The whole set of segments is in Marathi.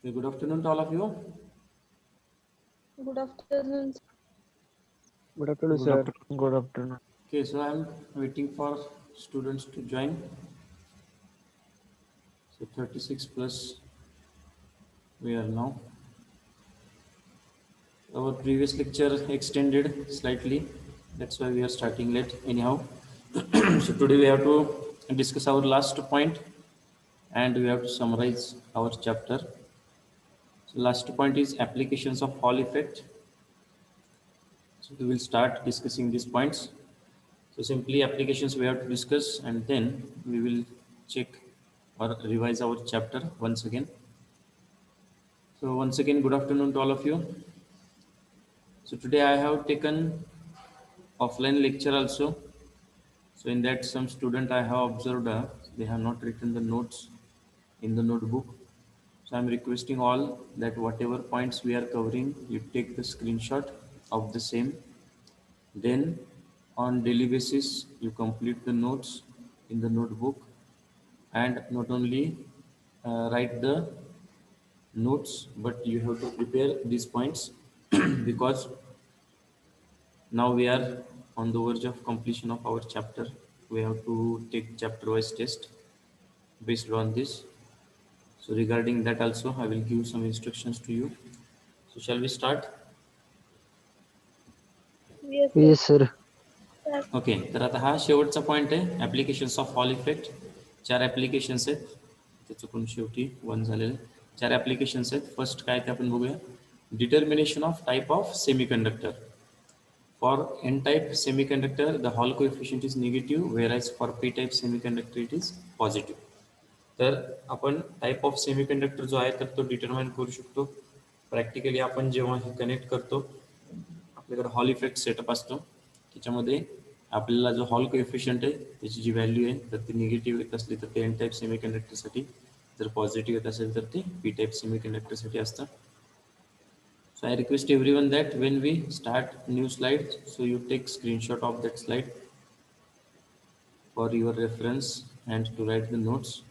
Okay, good afternoon to all of you. Good afternoon. Good afternoon, Good sir. afternoon. Good afternoon. Okay, so I'm waiting for students to join. So 36 plus we are now. Our previous lecture extended slightly. That's why we are starting late anyhow. So today we have to discuss our last point and we have to summarize our chapter. So last point is applications of Hall effect. So we will start discussing these points. So simply applications we have to discuss and then we will check or revise our chapter once again. So once again, good afternoon to all of you. So today I have taken offline lecture also. So in that some student I have observed they have not written the notes in the notebook. So I'm requesting all that whatever points we are covering, you take the screenshot of the same. Then on daily basis, you complete the notes in the notebook and not only write the notes, but you have to prepare these points because now we are on the verge of completion of our chapter. We have to take chapter wise test based on this. So regarding that also, I will give some instructions to you. So shall we start? Yes, Yes, sir. sir. Okay तर आता हा शेवटचा पॉईंट आहे applications of hall effect. 4 applications आहेत. ते चुकून शेवटी 1 झालेले. 4 ॲप्लिकेशन्स आहेत. फर्स्ट काय ते आपण बघूया. Determination of type of semiconductor. For n-type semiconductor, the Hall coefficient is negative, whereas for p-type semiconductor it is positive. तर आपण टाईप ऑफ सेमीकंडक्टर जो आहे तर तो डिटरमाइन करू शकतो. प्रॅक्टिकली आपण जेव्हा हे कनेक्ट करतो आपल्याकडे हॉल इफेक्ट सेटअप असतो त्याच्यामध्ये आपल्याला जो हॉल कोएफिशियंट आहे त्याची जी व्हॅल्यू आहे तर ती निगेटिव्ह येत असली तर ते एन टाईप सेमीकंडक्टरसाठी, जर पॉझिटिव्ह येत असेल तर ते पी टाईप सेमीकंडक्टरसाठी असतं. So I request everyone that when we start new slide, so you take screenshot of that slide for your reference and to write the notes.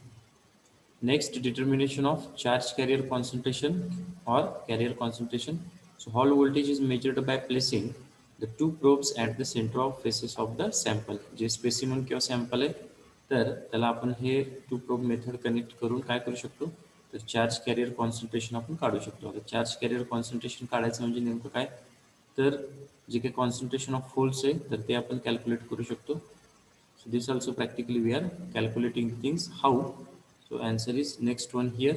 Next, determination of charge carrier concentration or carrier concentration. So Hall voltage is measured by placing the two probes at the center of faces of the sample. जे specimen किंवा sample आहे तर त्याला आपण हे टू प्रोब मेथड कनेक्ट करून काय करू शकतो तर चार्ज कॅरियर कॉन्सन्ट्रेशन आपण काढू शकतो. आता चार्ज कॅरियर कॉन्सन्ट्रेशन काढायचं म्हणजे नेमकं काय तर जे काही कॉन्सन्ट्रेशन ऑफ होल्स आहे तर ते आपण कॅल्क्युलेट करू शकतो. So this also practically we are calculating things how. So answer is next one here.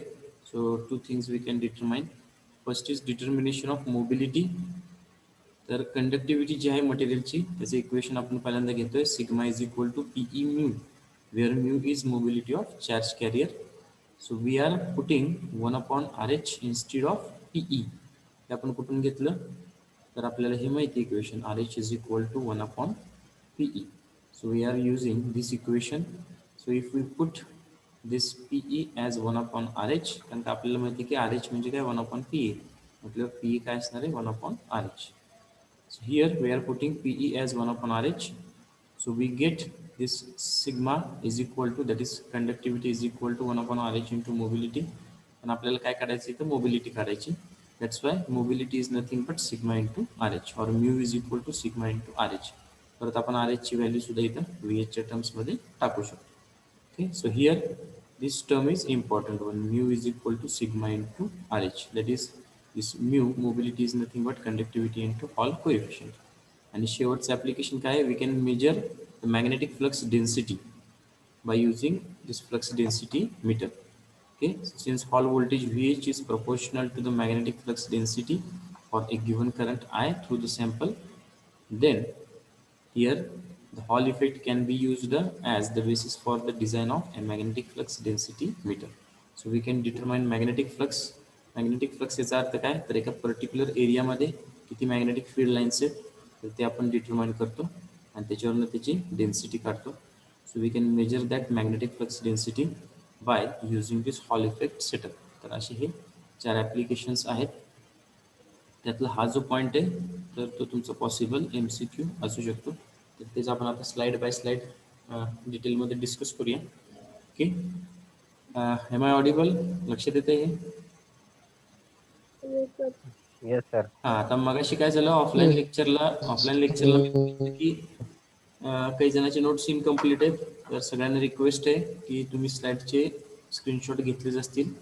So two things we can determine. First is determination of mobility. तर कंडक्टिव्हिटी जी आहे मटेरियलची त्याचं इक्वेशन आपण पहिल्यांदा घेतोय sigma is equal to PE mu where mu is mobility of charge carrier. So we are putting 1/RH instead of PE. हे आपण कुठून घेतलं तर आपल्याला हे माहिती equation RH is equal to 1/PE. So we are using this equation. So if we put this PE as 1/RH, कारण का आपल्याला माहिती की RH म्हणजे काय 1/PE, मतलब PE काय असणार आहे 1/RH. So here we are putting PE as 1/RH. So we get this sigma is equal to, that is conductivity is equal to 1/RH into mobility. आणि आपल्याला काय काढायचं इथं मोबिलिटी काढायची. That's why mobility is nothing but sigma into RH or mu is equal to sigma into RH. परत आपण RH ची व्हॅल्यू सुद्धा इथं VH च्या टर्म्स मध्ये टाकू शकतो. Okay, so here this term is important one, mu is equal to sigma into RH. That is this mu mobility is nothing but conductivity into Hall coefficient. आणि शेवटचं ॲप्लिकेशन काय आहे, we can measure the magnetic flux density by using this flux density meter. Okay, since Hall voltage VH is proportional to the magnetic flux density for a given current I through the sample, then here the Hall effect can be used as the basis for the design of a magnetic flux density meter. So we can determine magnetic flux. Magnetic flux याचा अर्थ काय तर एका पर्टिक्युलर एरियामध्ये किती मॅग्नेटिक फील्ड लाईन्स आहेत तर ते आपण डिटरमाइन करतो आणि त्याच्यावरनं त्याची डेन्सिटी काढतो. So we can measure that magnetic flux density by using this Hall effect setup. तर असे हे 4 ॲप्लिकेशन्स आहेत. त्यातला हा जो पॉईंट आहे तर तो तुमचा पॉसिबल MCQ असू शकतो. तर तेच आपण आता स्लाइड बाय स्लाइड डिटेलमध्ये डिस्कस करूया. ओके, एम आय ऑडिबल, लक्षात येते हे? Yes, sir. Yes, sir. हा, आता मगाशी काय झालं, ऑफलाईन लेक्चरला मी बघितलं की काही जणांचे नोट्स इनकम्प्लीट आहेत. तर सगळ्यांना रिक्वेस्ट आहे की तुम्ही स्लाइडचे स्क्रीनशॉट घेतलेच असतील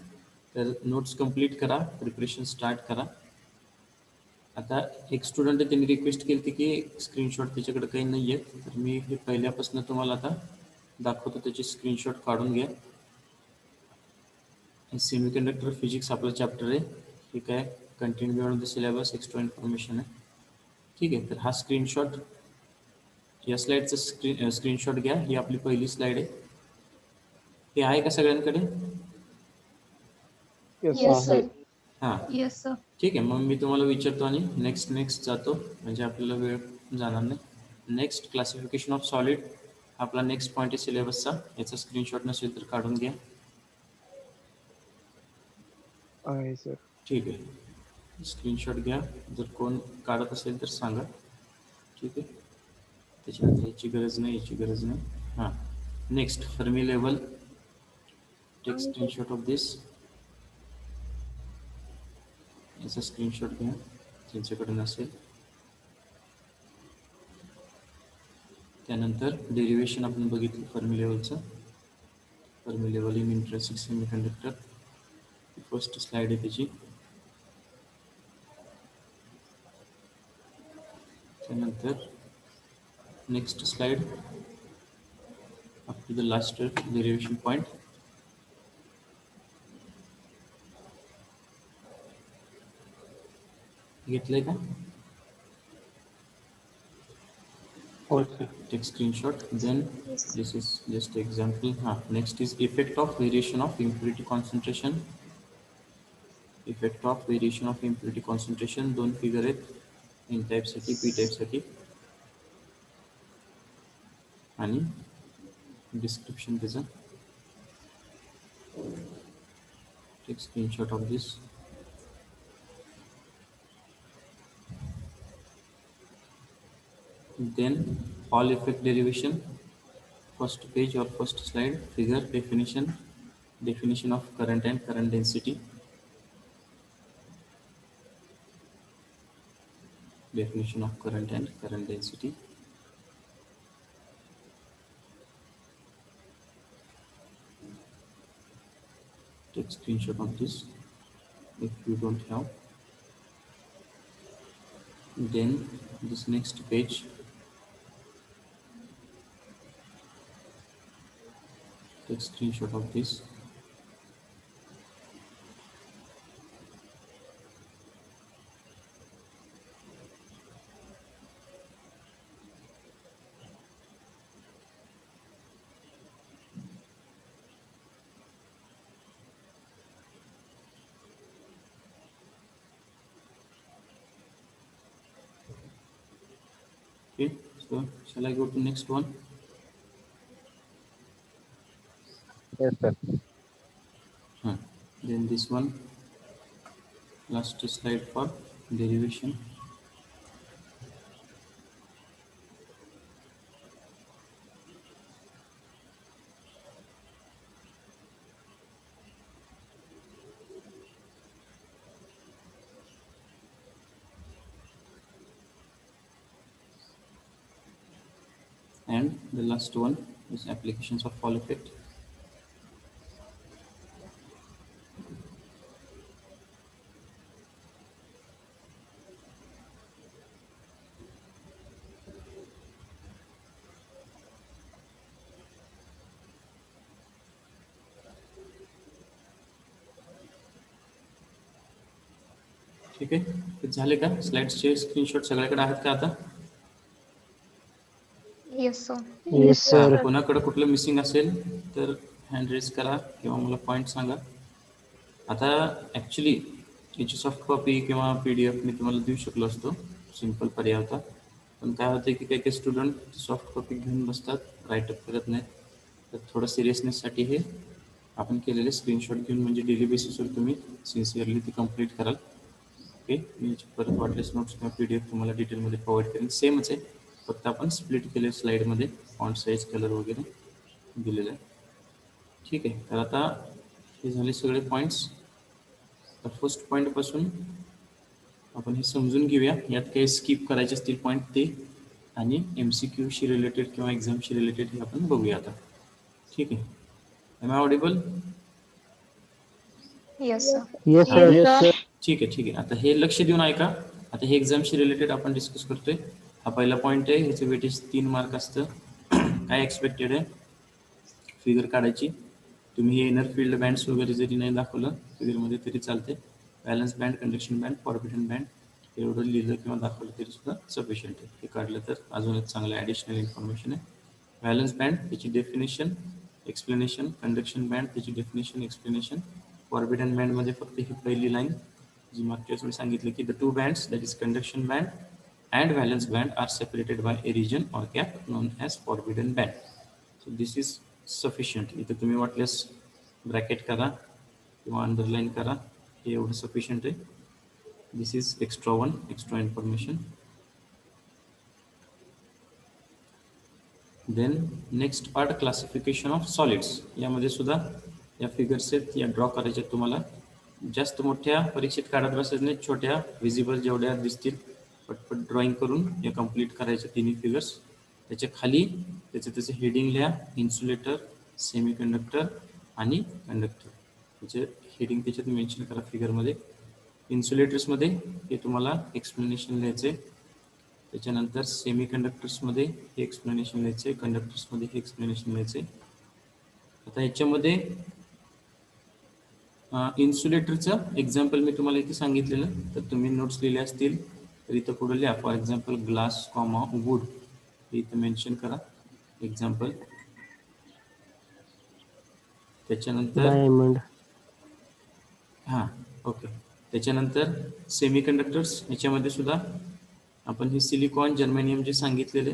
तर नोट्स कंप्लीट करा, प्रिपरेशन स्टार्ट करा. आता एक स्टुडंट आहे, त्यांनी रिक्वेस्ट केली की स्क्रीनशॉट त्याच्याकडे काही नाही आहेत, तर मी हे पहिल्यापासून तुम्हाला आता दाखवतो, त्याची स्क्रीनशॉट काढून घ्या. सेमीकंडक्टर फिजिक्स आपला चॅप्टर आहे, ठीक आहे. Content beyond the syllabus, extra information आहे, ठीक आहे. तर हा स्क्रीनशॉट, या स्लाइडचा स्क्रीनशॉट घ्या. ही आपली पहिली स्लाइड आहे. हे आहे का सगळ्यांकडे? Yes, Yes, sir. sir. हां, Yes, sir. ठीक आहे. मग मी तुम्हाला विचारतो आणि नेक्स्ट जातो, म्हणजे आपल्याला वेळ जाणार नाही. नेक्स्ट, क्लासिफिकेशन ऑफ सॉलिड, आपला नेक्स्ट पॉईंट आहे सिलेबसचा. याचा स्क्रीनशॉट नसेल तर काढून घ्या. आहे सर. ठीक आहे, स्क्रीनशॉट घ्या. जर कोण काढत असेल तर सांगा, ठीक आहे. त्याच्यानंतर याची गरज नाही. हां, next, Fermi level, take screenshot of this. याचा स्क्रीनशॉट घ्या ज्यांच्याकडे नसेल. त्यानंतर डेरिवेशन आपण बघितलं फर्मी लेवलचं. Fermi level in intrinsic semiconductor, first slide आहे त्याची. त्यानंतर next slide up to the last derivation point. घेतलंय का? हो sir. Take screenshot. Then this is just example. Next is effect of variation of impurity concentration. Effect of variation of impurity concentration. दोन फिगर आहेत, N टाइप साठी, P टाइप साठी, आणि डिस्क्रिप्शन त्याचं. Take screenshot of this. Then Hall effect derivation, first page or first slide, figure, definition of current and current density, definition of current and current density. Take screenshot of this if you don't have. Then this next page, take screenshot of this. Okay, so shall I go to next one? Yes, sir. Then this one, last slide for derivation. And the last one is applications of Hall effect. ठीक आहे, ते झाले का? स्लाइड्सचे स्क्रीनशॉट सगळ्याकडे आहेत का आता? Yes, sir. Yes, sir. कोणाकडे कुठलं मिसिंग असेल तर हँड रेज करा किंवा मला पॉईंट सांगा. आता ॲक्च्युली याची सॉफ्ट कॉपी किंवा PDF मी तुम्हाला देऊ शकलो असतो, सिम्पल पर्याय होता. पण काय होतं की काही काही स्टुडंट सॉफ्ट कॉपी घेऊन बसतात, राईटअप करत नाहीत. तर थोडं सिरियसनेससाठी हे आपण केलेले स्क्रीनशॉट घेऊन, म्हणजे डेली बेसिसवर तुम्ही सिन्सिअरली ती कंप्लीट कराल. ओके, मी परत वाटलेस नोट्स किंवा PDF तुम्हाला डिटेलमध्ये प्रोव्हाइड करेन. सेमच आहे, फक्त आपण स्प्लिट केले स्लाईडमध्ये, फॉन्ट साईज, कलर वगैरे दिलेलं आहे. ठीक आहे, तर आता हे झाले सगळे पॉईंट्स. तर फर्स्ट पॉईंट पासून आपण हे समजून घेऊया. यात काही स्किप करायचे असतील पॉईंट ते, आणि MCQ शी रिलेटेड किंवा एक्झामशी रिलेटेड हे आपण बघूया आता. ठीक आहे. Am I audible? Yes, sir. Yes, sir. Yes, sir. ठीक आहे, ठीक आहे. आता हे लक्ष देऊन ऐका. आता हे एक्झामशी रिलेटेड आपण डिस्कस करतोय. हा पहिला पॉईंट आहे. ह्याचं वेटेज 3 मार्क असतं. काय एक्सपेक्टेड आहे? फिगर काढायची. तुम्ही हे इनर फील्ड बँड्स वगैरे जरी नाही दाखवलं फिगरमध्ये तरी चालते. Balance band, conduction band, forbidden band एवढं लिहिलं किंवा दाखवलं तरी सुद्धा सफिशियंट आहे. हे काढलं तर अजूनच चांगलं ॲडिशनल इन्फॉर्मेशन आहे. बॅलन्स बँड त्याची डेफिनेशन, एक्सप्लेनेशन, कंडक्शन बँड त्याची डेफिनेशन, एक्सप्लेनेशन. फॉरबिडन बँडमध्ये फक्त ही पहिली लाईन जी मागच्या वेळेस मी सांगितलं की the two bands that is conduction band and valence band are separated by a region or gap known as forbidden band. So this is sufficient. इथं तुम्ही वाटल्यास ब्रॅकेट करा किंवा अंडरलाईन करा. हे एवढं सफिशियंट आहे. This is extra one, extra information. Then next part classification of solids. यामध्ये सुद्धा या फिगर्स आहेत, या ड्रॉ करायच्या तुम्हाला. जास्त मोठ्या परीक्षेत काढत बसायचं नाही, छोट्या विजिबल जेवढ्या दिसतील पटपट ड्रॉइंग करून या कंप्लीट करायच्या तिन्ही फिगर्स. त्याच्या खाली त्याचे हेडिंग लिहा. इन्सुलेटर, सेमीकंडक्टर आणि कंडक्टर. त्याचे हेडिंग त्याच्यात मेन्शन करा फिगरमध्ये. इन्सुलेटर्समध्ये हे तुम्हाला एक्सप्लेनेशन लिहायचे. त्याच्यानंतर सेमीकंडक्टर्समध्ये हे एक्सप्लेनेशन लिहायचे. कंडक्टर्समध्ये हे एक्सप्लेनेशन लिहायचे. आता ह्याच्यामध्ये इन्सुलेटरचं एक्झाम्पल मी तुम्हाला इथे सांगितलेलं, तर तुम्ही नोट्स लिहिले असतील तर इथं पुढे लिहा. For example glass comma wood हे इथं मेन्शन करा एक्झाम्पल. त्याच्यानंतर Diamond. हां, ओके. त्याच्यानंतर सेमीकंडक्टर्स ह्याच्यामध्ये सुद्धा आपण हे सिलिकॉन, जर्मेनियम जे सांगितलेले,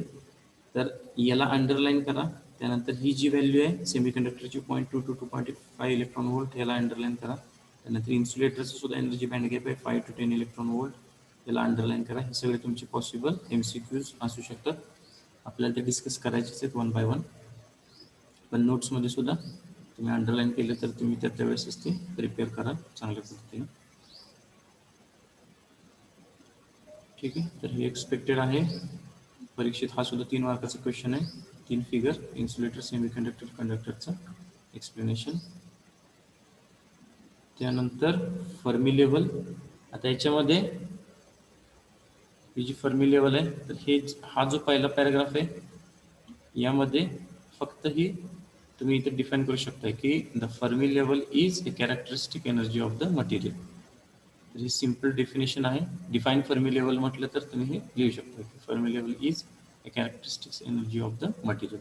तर याला अंडरलाईन करा. त्यानंतर ही जी व्हॅल्यू आहे सेमीकंडक्टरची 0.2 to 2.5 इलेक्ट्रॉन वोल्ट, याला अंडरलाईन करा. त्यानंतर इन्सुलेटरचं सुद्धा एनर्जी बँड गॅप आहे 5 to 10 इलेक्ट्रॉन वोल्ट, याला अंडरलाईन करा. हे सगळे तुमचे पॉसिबल MCQs असू शकतात. आपल्याला ते डिस्कस करायचेच आहेत वन बाय वन. पण नोट्समध्ये सुद्धा तुम्ही अंडरलाईन केलं तर तुम्ही त्या वेळेसच ते प्रिपेअर करा चांगल्या पद्धतीने. ठीक आहे. तर हे एक्सपेक्टेड आहे परीक्षेत. हा सुद्धा 3 मार्काचा क्वेश्चन आहे. 3 फिगर, इन्सुलेटर, सेमीकंडक्टर, कंडक्टरचं एक्सप्लेनेशन. त्यानंतर फर्मी लेवल. आता याच्यामध्ये ही जी फर्मी लेवल आहे, तर हा जो पहिला पॅराग्राफ आहे यामध्ये फक्त ही तुम्ही इथे डिफाईन करू शकता की the Fermi level is a characteristic energy of the material. तर ही सिम्पल डेफिनेशन आहे. डिफाईन फर्मी लेवल म्हटलं तर तुम्ही हे लिहू शकता की Fermi level is a characteristic energy of the material.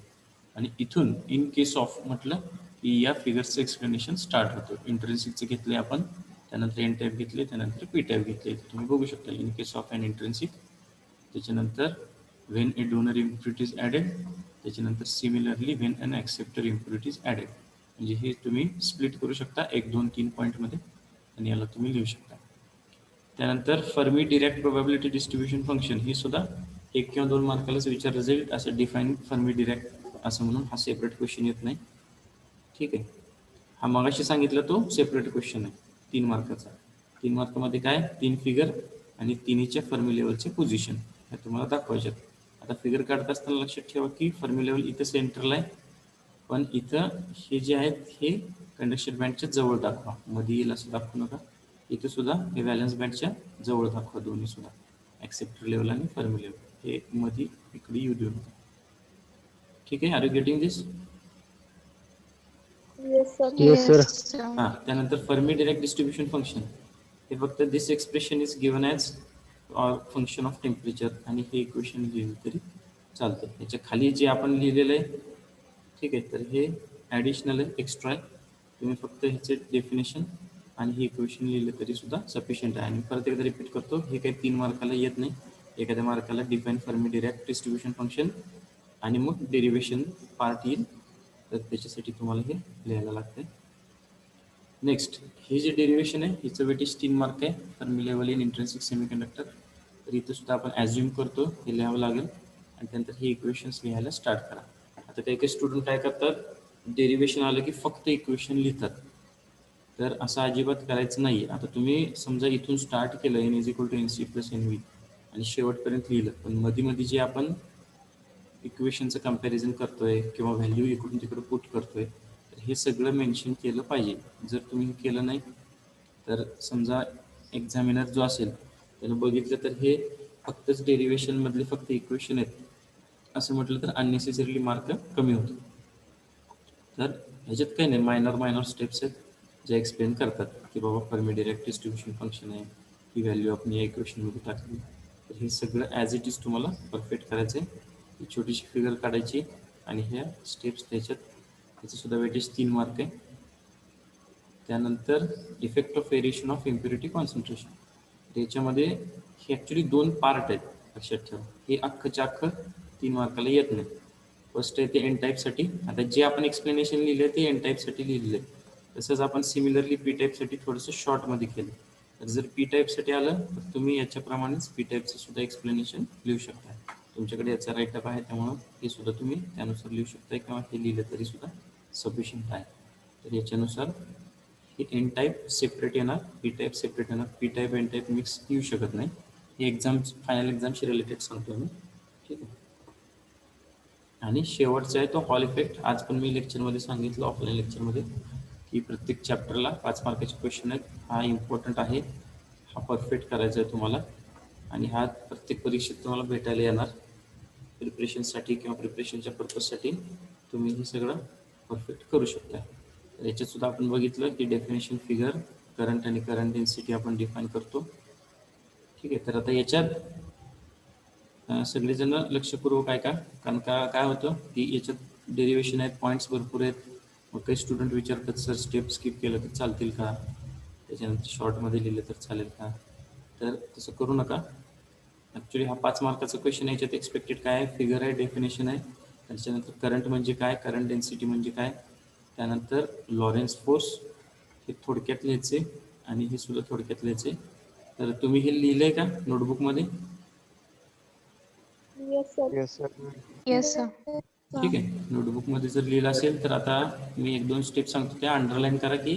आणि इथून इन केस ऑफ म्हटलं की या फिगर्सचं एक्सप्लेनेशन स्टार्ट होतं. इंट्रेन्सिकचं घेतले आपण, त्यानंतर एन टाईप घेतले, त्यानंतर पी टाईप घेतले. तुम्ही बघू शकता in case of an intrinsic. त्याच्यानंतर when a donor impurity is added. त्याच्यानंतर similarly when an acceptor impurity is added. म्हणजे हे तुम्ही स्प्लिट करू शकता 1, 2, 3 पॉईंटमध्ये आणि याला तुम्ही लिहू शकता. त्यानंतर Fermi Dirac probability distribution function, ही सुद्धा 1 किंवा 2 मार्कालाच विचारलं जाईल. असं डिफाईन फर्मी डिरेक्ट असं म्हणून हा सेपरेट क्वेश्चन येत नाही. ठीक आहे. हा मगाशी सांगितलं तो सेपरेट क्वेश्चन आहे 3 मार्काचा. 3 मार्कामध्ये काय, 3 फिगर आणि तिन्हीच्या फर्मी लेवलचे पोझिशन हे तुम्हाला दाखवायच्यात. आता फिगर काढत असताना लक्षात ठेवा की फर्मी लेवल इथं सेंटरला आहे, पण इथं हे जे आहेत हे कंडक्शन बँडच्या जवळ दाखवा. मध्ये येईल असं दाखवू नका. इथं सुद्धा हे व्हॅलन्स बँडच्या जवळ दाखवा दोन्ही सुद्धा. ॲक्सेप्टर लेवल आणि फर्मी लेवल हे मध्ये इकडे येऊ देऊ नका. ठीक आहे. Are you getting this? Yes, sir. Yes, sir. sir. हां. त्यानंतर फर्मी डिरेक्ट डिस्ट्रीब्युशन फंक्शन हे फक्त this expression is given as function of temperature, आणि हे इक्वेशन लिहिलं तरी चालतं. याच्या खाली जे आपण लिहिलेलं आहे, ठीक आहे, तर हे ॲडिशनल आहे, एक्स्ट्रा आहे. तुम्ही फक्त ह्याचे डेफिनेशन आणि हे इक्वेशन लिहिलं तरी सुद्धा सफिशियंट आहे. आणि परत एकदा रिपीट करतो, हे काही 3 मार्काला येत नाही. एखाद्या मार्काला define Fermi Dirac distribution function आणि मग डेरिवेशन पार्ट येईल, तर त्याच्यासाठी तुम्हाला हे लिहायला लागतं. नेक्स्ट, हे जे डेरिवेशन आहे हिचं वेटेज 3 मार्क आहे. Fermi level in intrinsic semiconductor. तर इथं सुद्धा आपण ॲज्युम करतो हे लिहावं लागेल आणि त्यानंतर हे इक्वेशन्स लिहायला स्टार्ट करा. आता काही काही स्टुडंट काय करतात, डेरिवेशन आलं की फक्त इक्वेशन लिहितात. तर असं अजिबात करायचं नाही. आता तुम्ही समजा इथून स्टार्ट केलं N is equal to N C plus N V आणि शेवटपर्यंत लिहिलं, पण मध्ये मध्ये जे आपण इक्वेशनचं कम्पॅरिझन करतोय किंवा व्हॅल्यू इकडून तिकडं पुट करतोय, तर हे सगळं मेन्शन केलं पाहिजे. जर तुम्ही हे केलं नाही तर समजा एक्झामिनर जो असेल त्यानं बघितलं तर हे फक्तच डेरिवेशनमधले फक्त इक्वेशन आहेत असं म्हटलं तर अननेसेसरीली मार्क कमी होतो. तर ह्याच्यात काही नाही, मायनर स्टेप्स आहेत जे एक्सप्लेन करतात की बाबा फर्मी डिरेक्ट डिस्ट्रीब्युशन फंक्शन आहे, ही व्हॅल्यू आपण या इक्वेशनमध्ये टाकली. तर हे सगळं ॲज इट इज तुम्हाला परफेक्ट करायचं आहे. ही छोटीशी फिगर काढायची आणि ह्या स्टेप्स त्याच्यात, त्याचंसुद्धा वेटेज 3 मार्क आहे. त्यानंतर effect of variation of impurity concentration. त्याच्यामध्ये हे ॲक्च्युली 2 पार्ट आहेत, लक्षात ठेवा. हे अख्खच्या अख्खं 3 मार्काला येत नाही. फर्स्ट आहे ते एन टाईपसाठी. आता जे आपण एक्सप्लेनेशन लिहिलं आहे ते एन टाईपसाठी लिहिलेलं आहे. तसंच आपण सिमिलरली पी टाईपसाठी थोडंसं शॉर्टमध्ये केलं. तर जर पी टाईपसाठी आलं तर तुम्ही याच्याप्रमाणेच पी टाईपचं सुद्धा एक्सप्लेनेशन लिहू शकता. तुमच्याकडे याचा राईटअप आहे त्यामुळं हे सुद्धा तुम्ही त्यानुसार लिहू शकता किंवा हे लिहिलं तरी सुद्धा सफिशियंट आहे. तर याच्यानुसार हे एन टाईप सेपरेट येणार, पी टाईप सेपरेट येणार. P type N type mix येऊ शकत नाही. हे फायनल एक्झामशी रिलेटेड सांगतो मी. ठीक आहे. आणि शेवटचा आहे तो हॉल इफेक्ट. आज पण मी लेक्चरमध्ये सांगितलं, ऑफलाईन लेक्चरमध्ये, की प्रत्येक चॅप्टरला 5 मार्काचे क्वेश्चन आहेत. हा इम्पॉर्टंट आहे, हा परफेक्ट करायचा आहे तुम्हाला आणि हा प्रत्येक परीक्षेत तुम्हाला भेटायला येणार. प्रिपरेशनसाठी किंवा प्रिपरेशनच्या पर्पजसाठी तुम्ही हे सगळं परफेक्ट करू शकता. तर याच्यातसुद्धा आपण बघितलं की डेफिनेशन, फिगर, करंट आणि करंट डेन्सिटी आपण डिफाईन करतो. ठीक आहे. तर आता याच्यात सगळेजण लक्षपूर्वक ऐका, कारण काय होतं की याच्यात डेरिवेशन आहेत, पॉईंट्स भरपूर आहेत. मग काही स्टुडंट विचारतात सर स्टेप स्किप केलं तर चालतील का, त्याच्यानंतर शॉर्टमध्ये लिहिलं तर चालेल का. तर तसं करू नका. ॲक्च्युली हा 5 मार्काचा क्वेश्चन आहे. याच्यात एक्सपेक्टेड काय आहे, फिगर आहे, डेफिनेशन आहे, त्याच्यानंतर करंट म्हणजे काय, करंट डेन्सिटी म्हणजे काय, त्यानंतर लॉरेन्स फोर्स, हे थोडक्यात लिहायचे आणि हे सुद्धा थोडक्यात लिहायचे. तर तुम्ही हे लिहिलं आहे का नोटबुकमध्ये? Yes, sir. Yes, sir. Yes, sir. ठीक आहे. नोटबुकमध्ये जर लिहिलं असेल तर आता मी 1-2 स्टेप सांगतो, त्या अंडरलाईन करा की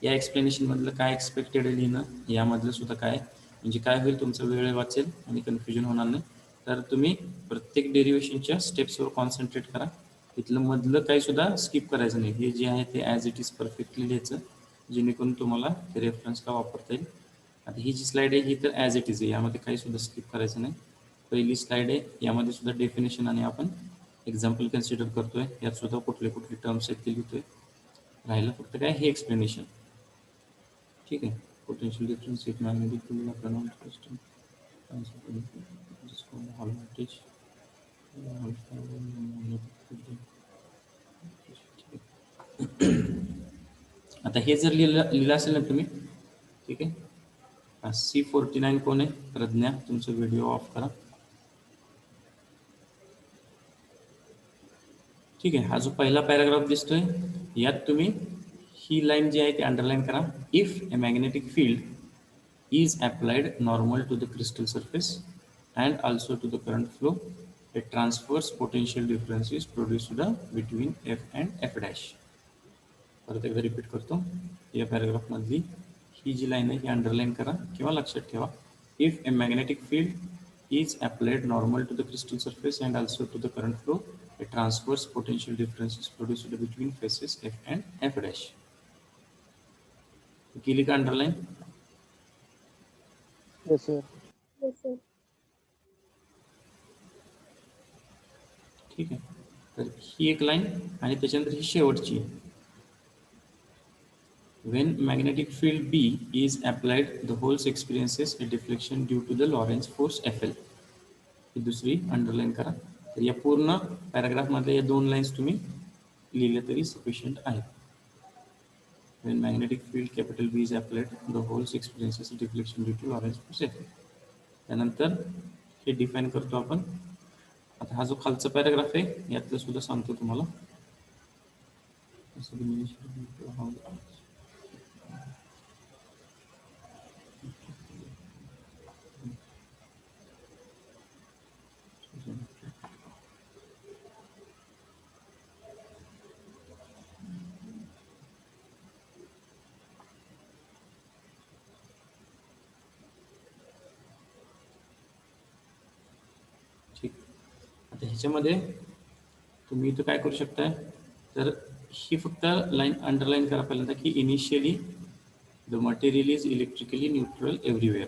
या एक्सप्लेनेशनमधलं काय एक्सपेक्टेड आहे लिहिणं, यामधलं सुद्धा काय, म्हणजे काय होईल, तुमचा वेळ वाचेल आणि कन्फ्युजन होणार नाही. तर तुम्ही प्रत्येक डेरिवेशनच्या स्टेप्सवर कॉन्सन्ट्रेट करा. तिथलं मधलं काही सुद्धा स्किप करायचं नाही. हे जे आहे ते ॲज इट इज परफेक्टली लिहायचं, जेणेकरून तुम्हाला ते रेफरन्सला वापरता येईल. आता ही जी स्लाईड आहे ही तर ॲज इट इज आहे, यामध्ये काही सुद्धा स्किप करायचं नाही. पहिली स्लाईड आहे, यामध्ये सुद्धा डेफिनेशन आणि आपण एक्झाम्पल कन्सिडर करतोय, यात सुद्धा कुठले कुठले टर्म्स आहेत ते लिहितोय. राहिलं फक्त काय, हे एक्सप्लेनेशन. ठीक आहे. Potential difference it magnetic field आपल्याला हॉल व्होल्टेज. आता हे जर लिहिलं असेल ना तुम्ही, ठीक आहे. C49 कोण आहे? प्रज्ञा. तुमचा व्हिडिओ ऑफ करा. ठीक आहे. हा जो पहिला पॅराग्राफ दिसतोय यात तुम्ही ही लाईन जी आहे ती अंडरलाईन करा. If a magnetic field is applied normal to the crystal surface and also to the current flow, a transverse potential difference is produced between F and F dash. परत एकदा रिपीट करतो. या पॅराग्राफमधली ही जी लाईन आहे ही अंडरलाईन करा किंवा लक्षात ठेवा. If a magnetic field is applied normal to the crystal surface and also to the current flow, a transverse potential difference is produced between faces F and F dash. केली का underline? Yes, sir. Yes, sir. ठीक आहे. तर ही एक लाईन आणि त्याच्यानंतर ही शेवटची. When magnetic field B is applied, the holes experiences a deflection due to the Lorentz force FL. ही दुसरी अंडरलाईन करा. तर या पूर्ण पॅराग्राफमधल्या या 2 लाईन्स तुम्ही लिहिल्या तरी सफिशियंट आहेत. When magnetic field capital B is applied, the holes experiences a deflection due to Lorentz force FL. त्यानंतर हे डिफाईन करतो आपण. आता हा जो खालचा पॅराग्राफ आहे यातलं सुद्धा सांगतो तुम्हाला. आता ह्याच्यामध्ये तुम्ही इथं काय करू शकताय, तर ही फक्त लाईन अंडरलाईन करा पहिल्यांदा की initially the material is electrically neutral everywhere.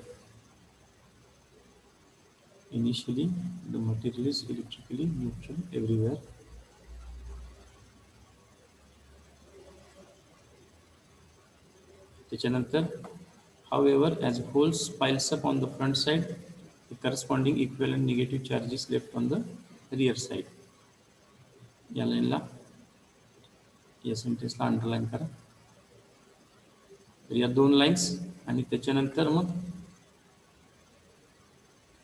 Initially the material is electrically neutral everywhere. त्याच्यानंतर however as holes piles up on the front side the corresponding equivalent negative charge is left on the rear side. या लाईनला या सेंटेन्सला अंडरलाईन करा. तर या दोन लाईन्स आणि त्याच्यानंतर मग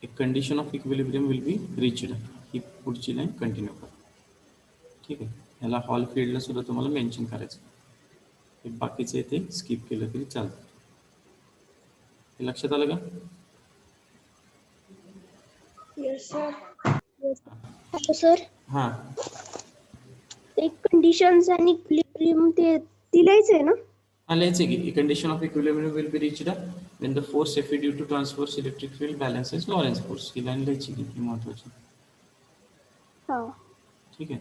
एक condition of equilibrium will be reached, ही पुढची लाईन कंटिन्यू करा. ठीक आहे. ह्याला हॉल फील्डला सुद्धा तुम्हाला मेन्शन करायचं. हे बाकीचे ते स्किप केलं तरी चालतं. हे लक्षात आलं का? Yes, sir. हॅलो सर, हां एक कंडिशन्स आणि इक्विलिब्रियम ते दिलायच आहे ना? हां लिहायचं की condition of equilibrium will be reached when the force F due to transverse electric field balances Lorentz force. He line लिहायची की ती महत्वाची. हा. ठीक आहे.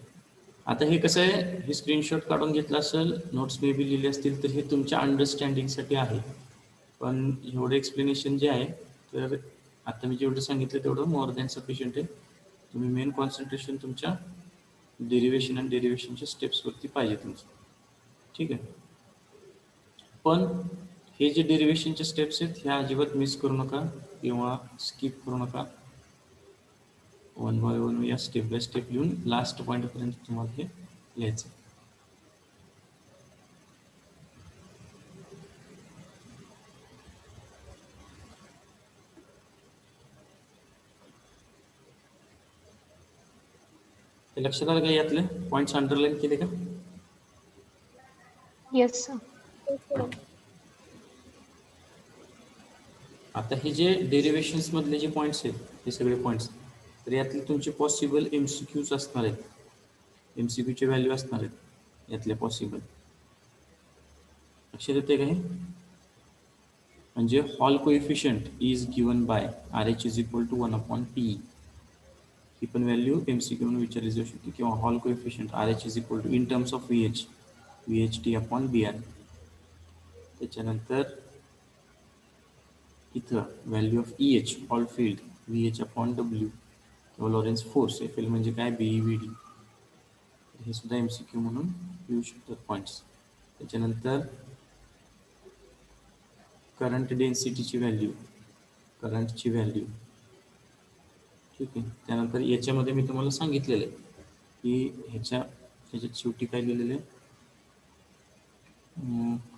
आता हे कसं आहे, हे स्क्रीनशॉट काढून घेतला असेल, नोट्स मे बी लिहिले असतील, तर हे तुमच्या अंडरस्टँडिंगसाठी आहे. पण एवढं एक्सप्लेनेशन जे आहे, तर आता मी जेवढं सांगितलं तेवढं मोर दॅन सफिशियंट आहे. तुम्ही मेन कॉन्सन्ट्रेशन तुमच्या डेरिव्हेशन आणि डेरिव्हेशनच्या स्टेप्सवरती पाहिजे तुमचं. ठीक आहे. पण हे जे डेरिव्हेशनचे स्टेप्स आहेत ह्या अजिबात मिस करू नका किंवा स्किप करू नका. वन बाय वन या स्टेप बाय स्टेप लिहून लास्ट पॉईंटपर्यंत तुम्हाला हे लिहायचं. हे लक्षात आलं का? यातले पॉईंट्स अंडरलाईन केले का? Yes sir. Yes, sir. आता हे जे डेरिव्हेशन्स मधले जे पॉईंट्स आहेत हे सगळे पॉईंट्स, तर यातले तुमचे पॉसिबल MCQs असणार आहेत. MCQचे व्हॅल्यू असणार आहेत यातले पॉसिबल. लक्षात येते का हे? म्हणजे Hall coefficient is given by RH is equal to 1/PE. ही पण व्हॅल्यू MCQ म्हणून विचारली जाऊ शकते. किंवा Hall coefficient RH is equal to in terms of VHT/BR. त्याच्यानंतर इथं value of EH Hall field VH/W किंवा लॉरेन्स फोर्स FL म्हणजे काय BEVD. हे सुद्धा MCQ म्हणून येऊ शकतात पॉईंट्स. त्याच्यानंतर करंट डेन्सिटीची व्हॅल्यू, करंटची व्हॅल्यू. ठीक आहे. त्यानंतर याच्यामध्ये मी तुम्हाला सांगितलेलं आहे की ह्याच्यात शेवटी काय लिहिलेलं आहे,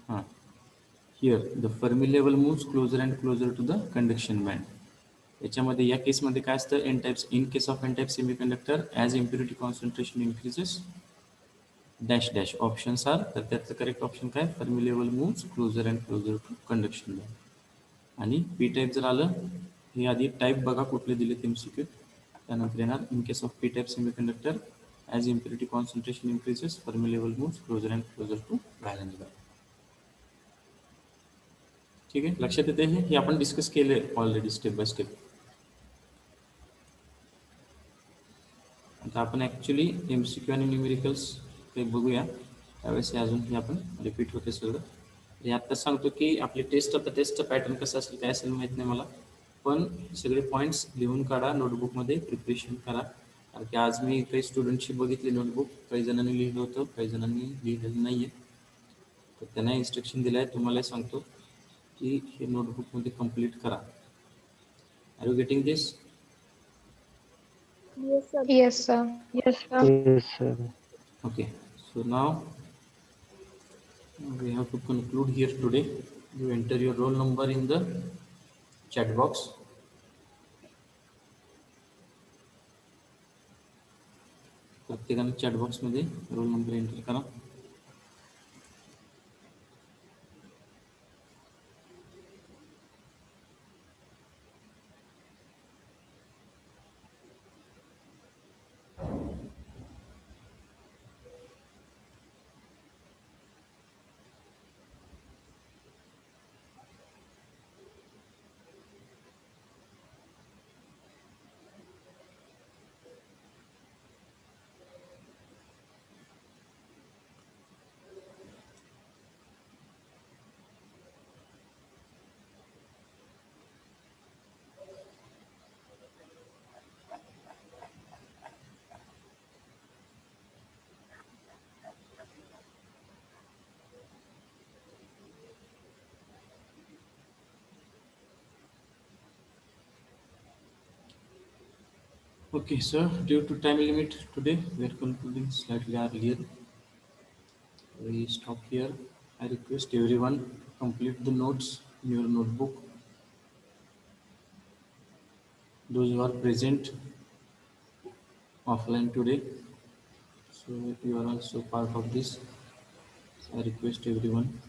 हां here the Fermi level moves closer and closer to the conduction band. याच्यामध्ये या केसमध्ये काय असतं, N types in case of N type semiconductor as impurity concentration increases dash dash options are. तर त्यातलं करेक्ट ऑप्शन काय, Fermi level moves closer and closer to conduction band. आणि पी टाईप जर आलं, हे आधी टाईप बघा कुठले दिलेत MCQ. त्यानंतर येणार in case of P type semiconductor as impurity concentration increases Fermi level moves closer and closer to valence band. ठीक आहे. लक्षात येते हे आपण डिस्कस केले ऑलरेडी स्टेप बाय स्टेप. आता आपण ॲक्च्युली MCQ आणि न्यूमेरिकल्स ते बघूया. त्यावेळेस हे अजून हे आपण रिपीट होते सगळं. हे आत्ता सांगतो की आपली टेस्ट, आता टेस्टचा पॅटर्न कसा असेल काय असेल माहीत नाही मला, पण सगळे पॉईंट्स लिहून काढा, नोटबुकमध्ये प्रिपरेशन करा. कारण की आज मी काही स्टुडंटशी बघितले नोटबुक, काही जणांनी लिहिलं होतं, काही जणांनी लिहिलेलं नाही आहे. तर त्यांना इन्स्ट्रक्शन दिलं आहे, तुम्हाला सांगतो की हे नोटबुकमध्ये कंप्लीट करा. Are you getting this? Yes, sir. Yes sir. Yes, sir. Okay, so now we have to conclude here today. You enter your roll number in the chat box. प्रत्येकाने चॅट बॉक्समध्ये रोल नंबर एंटर करा. Okay, sir, due to time limit today, we are concluding slightly earlier. We stop here. I request everyone to complete the notes in your notebook. Those who are present offline today, so you are also part of this. I request everyone